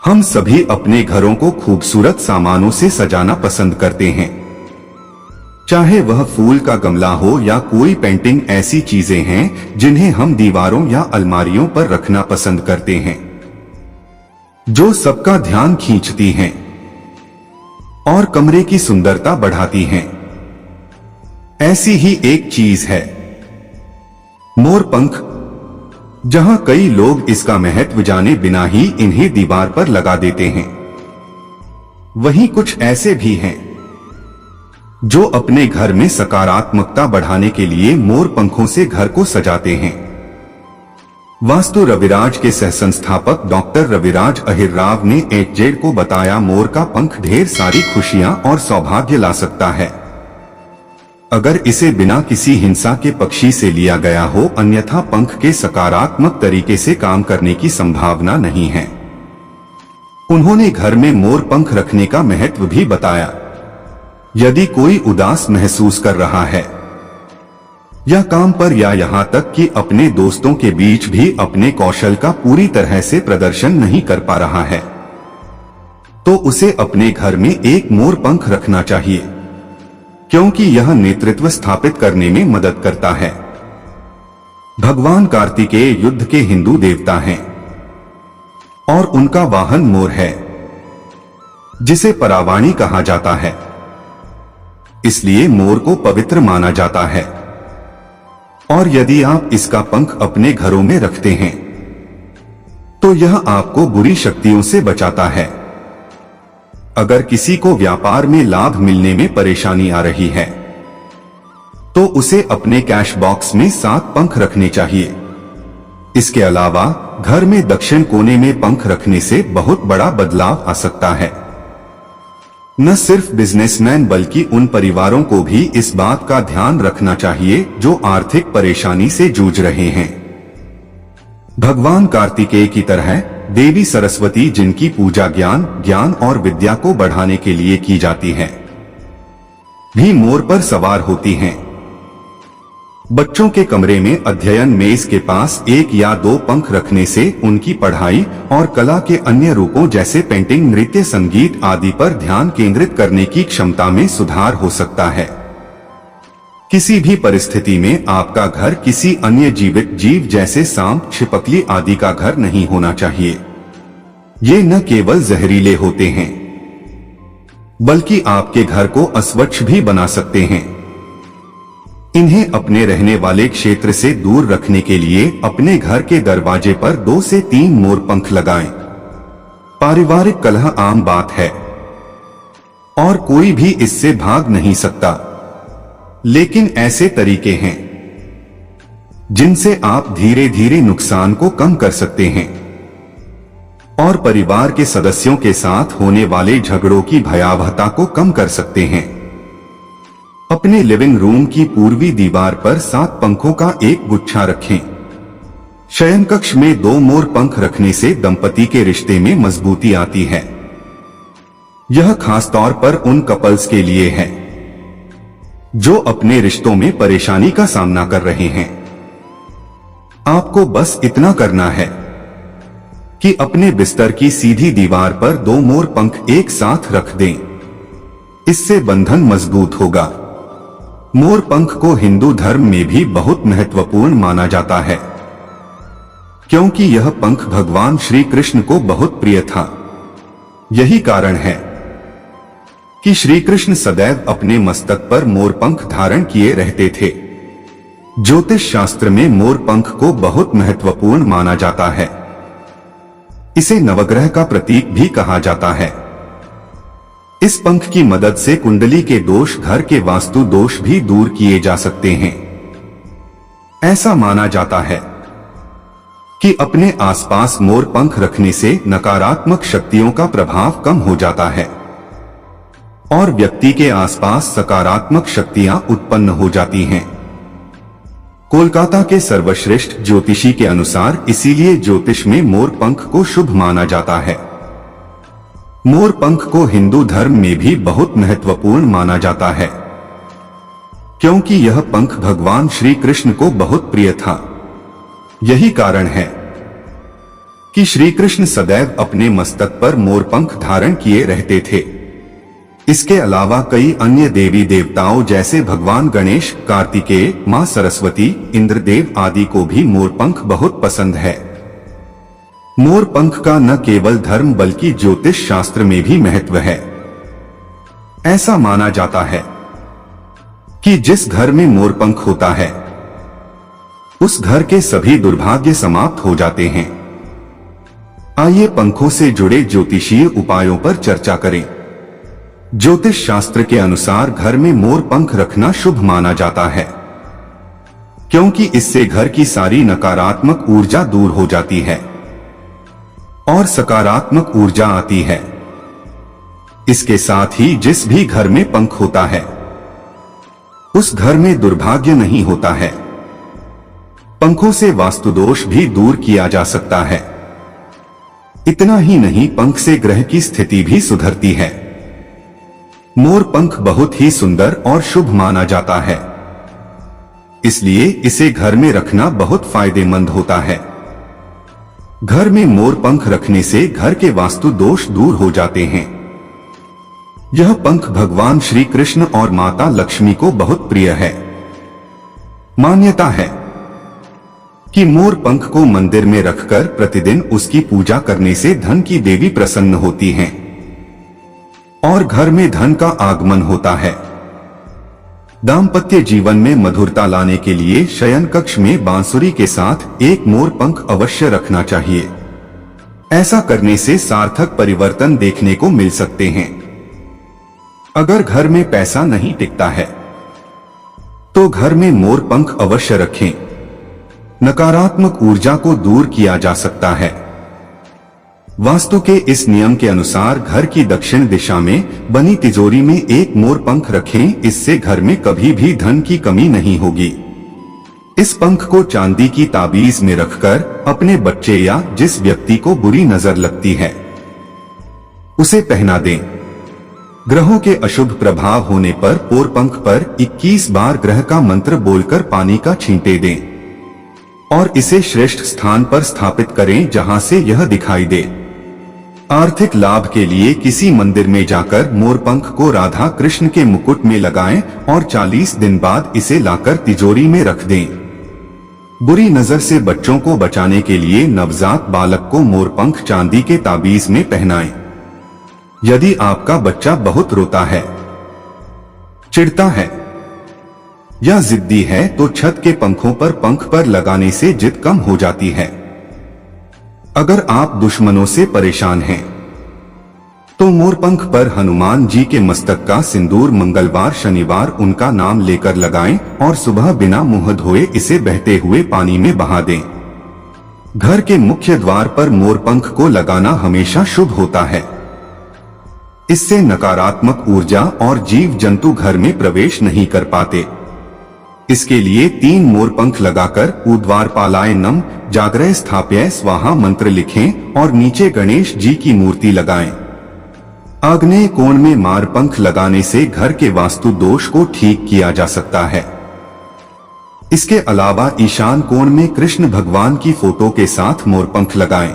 हम सभी अपने घरों को खूबसूरत सामानों से सजाना पसंद करते हैं। चाहे वह फूल का गमला हो या कोई पेंटिंग, ऐसी चीजें हैं जिन्हें हम दीवारों या अलमारियों पर रखना पसंद करते हैं, जो सबका ध्यान खींचती हैं और कमरे की सुंदरता बढ़ाती हैं। ऐसी ही एक चीज है मोरपंख, जहां कई लोग इसका महत्व जाने बिना ही इन्हें दीवार पर लगा देते हैं। वहीं कुछ ऐसे भी हैं जो अपने घर में सकारात्मकता बढ़ाने के लिए मोर पंखों से घर को सजाते हैं। वास्तु रविराज के सह संस्थापक डॉक्टर रविराज अहिरराव ने एचजेड को बताया, मोर का पंख ढेर सारी खुशियां और सौभाग्य ला सकता है अगर इसे बिना किसी हिंसा के पक्षी से लिया गया हो, अन्यथा पंख के सकारात्मक तरीके से काम करने की संभावना नहीं है। उन्होंने घर में मोर पंख रखने का महत्व भी बताया। यदि कोई उदास महसूस कर रहा है या काम पर या यहाँ तक कि अपने दोस्तों के बीच भी अपने कौशल का पूरी तरह से प्रदर्शन नहीं कर पा रहा है, तो उसे अपने घर में एक मोर पंख रखना चाहिए, क्योंकि यह नेतृत्व स्थापित करने में मदद करता है। भगवान कार्तिकेय युद्ध के हिंदू देवता हैं और उनका वाहन मोर है, जिसे परावाणी कहा जाता है। इसलिए मोर को पवित्र माना जाता है और यदि आप इसका पंख अपने घरों में रखते हैं तो यह आपको बुरी शक्तियों से बचाता है। अगर किसी को व्यापार में लाभ मिलने में परेशानी आ रही है तो उसे अपने कैश बॉक्स में 7 पंख रखने चाहिए। इसके अलावा घर में दक्षिण कोने में पंख रखने से बहुत बड़ा बदलाव आ सकता है। न सिर्फ बिजनेसमैन बल्कि उन परिवारों को भी इस बात का ध्यान रखना चाहिए जो आर्थिक परेशानी से जूझ रहे हैं। भगवान कार्तिकेय की तरह देवी सरस्वती, जिनकी पूजा ज्ञान और विद्या को बढ़ाने के लिए की जाती है, भी मोर पर सवार होती हैं। बच्चों के कमरे में अध्ययन मेज के पास 1 या 2 पंख रखने से उनकी पढ़ाई और कला के अन्य रूपों जैसे पेंटिंग, नृत्य, संगीत आदि पर ध्यान केंद्रित करने की क्षमता में सुधार हो सकता है। किसी भी परिस्थिति में आपका घर किसी अन्य जीवित जीव जैसे सांप, छिपकली आदि का घर नहीं होना चाहिए। ये न केवल जहरीले होते हैं बल्कि आपके घर को अस्वच्छ भी बना सकते हैं। इन्हें अपने रहने वाले क्षेत्र से दूर रखने के लिए अपने घर के दरवाजे पर 2 से 3 मोर पंख लगाएं। पारिवारिक कलह आम बात है और कोई भी इससे भाग नहीं सकता, लेकिन ऐसे तरीके हैं जिनसे आप धीरे धीरे नुकसान को कम कर सकते हैं और परिवार के सदस्यों के साथ होने वाले झगड़ों की भयावहता को कम कर सकते हैं। अपने लिविंग रूम की पूर्वी दीवार पर 7 पंखों का एक गुच्छा रखें। शयन कक्ष में 2 मोर पंख रखने से दंपति के रिश्ते में मजबूती आती है। यह खासतौर पर उन कपल्स के लिए है जो अपने रिश्तों में परेशानी का सामना कर रहे हैं। आपको बस इतना करना है कि अपने बिस्तर की सीधी दीवार पर 2 मोर पंख एक साथ रख दें। इससे बंधन मजबूत होगा। मोर पंख को हिंदू धर्म में भी बहुत महत्वपूर्ण माना जाता है, क्योंकि यह पंख भगवान श्री कृष्ण को बहुत प्रिय था। यही कारण है कि श्री कृष्ण सदैव अपने मस्तक पर मोर पंख धारण किए रहते थे। ज्योतिष शास्त्र में मोर पंख को बहुत महत्वपूर्ण माना जाता है। इसे नवग्रह का प्रतीक भी कहा जाता है। इस पंख की मदद से कुंडली के दोष, घर के वास्तु दोष भी दूर किए जा सकते हैं। ऐसा माना जाता है कि अपने आसपास मोर पंख रखने से नकारात्मक शक्तियों का प्रभाव कम हो जाता है और व्यक्ति के आसपास सकारात्मक शक्तियां उत्पन्न हो जाती हैं। कोलकाता के सर्वश्रेष्ठ ज्योतिषी के अनुसार इसीलिए ज्योतिष में मोर पंख को शुभ माना जाता है। मोर पंख को हिंदू धर्म में भी बहुत महत्वपूर्ण माना जाता है, क्योंकि यह पंख भगवान श्री कृष्ण को बहुत प्रिय था। यही कारण है कि श्री कृष्ण सदैव अपने मस्तक पर मोरपंख धारण किए रहते थे। इसके अलावा कई अन्य देवी देवताओं जैसे भगवान गणेश, कार्तिकेय, मां सरस्वती, इंद्रदेव आदि को भी मोरपंख बहुत पसंद है। मोरपंख का न केवल धर्म बल्कि ज्योतिष शास्त्र में भी महत्व है। ऐसा माना जाता है कि जिस घर में मोरपंख होता है उस घर के सभी दुर्भाग्य समाप्त हो जाते हैं। आइए पंखों से जुड़े ज्योतिषीय उपायों पर चर्चा करें। ज्योतिष शास्त्र के अनुसार घर में मोर पंख रखना शुभ माना जाता है, क्योंकि इससे घर की सारी नकारात्मक ऊर्जा दूर हो जाती है और सकारात्मक ऊर्जा आती है। इसके साथ ही जिस भी घर में पंख होता है उस घर में दुर्भाग्य नहीं होता है। पंखों से वास्तु दोष भी दूर किया जा सकता है। इतना ही नहीं, पंख से ग्रह की स्थिति भी सुधरती है। मोर पंख बहुत ही सुंदर और शुभ माना जाता है, इसलिए इसे घर में रखना बहुत फायदेमंद होता है। घर में मोर पंख रखने से घर के वास्तु दोष दूर हो जाते हैं। यह पंख भगवान श्री कृष्ण और माता लक्ष्मी को बहुत प्रिय है। मान्यता है कि मोर पंख को मंदिर में रखकर प्रतिदिन उसकी पूजा करने से धन की देवी प्रसन्न होती हैं और घर में धन का आगमन होता है। दाम्पत्य जीवन में मधुरता लाने के लिए शयन कक्ष में बांसुरी के साथ एक मोर पंख अवश्य रखना चाहिए। ऐसा करने से सार्थक परिवर्तन देखने को मिल सकते हैं। अगर घर में पैसा नहीं टिकता है तो घर में मोर पंख अवश्य रखें। नकारात्मक ऊर्जा को दूर किया जा सकता है। वास्तु के इस नियम के अनुसार घर की दक्षिण दिशा में बनी तिजोरी में एक मोर पंख रखें। इससे घर में कभी भी धन की कमी नहीं होगी। इस पंख को चांदी की ताबीज में रखकर अपने बच्चे या जिस व्यक्ति को बुरी नजर लगती है उसे पहना दें। ग्रहों के अशुभ प्रभाव होने पर मोर पंख पर 21 बार ग्रह का मंत्र बोलकर पानी का छींटे दें और इसे श्रेष्ठ स्थान पर स्थापित करें जहां से यह दिखाई दे। आर्थिक लाभ के लिए किसी मंदिर में जाकर मोरपंख को राधा कृष्ण के मुकुट में लगाएं और 40 दिन बाद इसे लाकर तिजोरी में रख दें। बुरी नजर से बच्चों को बचाने के लिए नवजात बालक को मोरपंख चांदी के ताबीज में पहनाएं। यदि आपका बच्चा बहुत रोता है, चिढ़ता है या जिद्दी है तो छत के पंखों पर पंख पर लगाने से जिद कम हो जाती है। अगर आप दुश्मनों से परेशान हैं तो मोरपंख पर हनुमान जी के मस्तक का सिंदूर मंगलवार शनिवार उनका नाम लेकर लगाएं और सुबह बिना मुंह धोए इसे बहते हुए पानी में बहा दें। घर के मुख्य द्वार पर मोरपंख को लगाना हमेशा शुभ होता है। इससे नकारात्मक ऊर्जा और जीव जंतु घर में प्रवेश नहीं कर पाते। इसके लिए 3 मोरपंख लगाकर उद्वारपालाय नम जागरय स्थाप्य स्वाहा मंत्र लिखें और नीचे गणेश जी की मूर्ति लगाएं। आग्नेय कोण में मोरपंख लगाने से घर के वास्तु दोष को ठीक किया जा सकता है। इसके अलावा ईशान कोण में कृष्ण भगवान की फोटो के साथ मोरपंख लगाएं।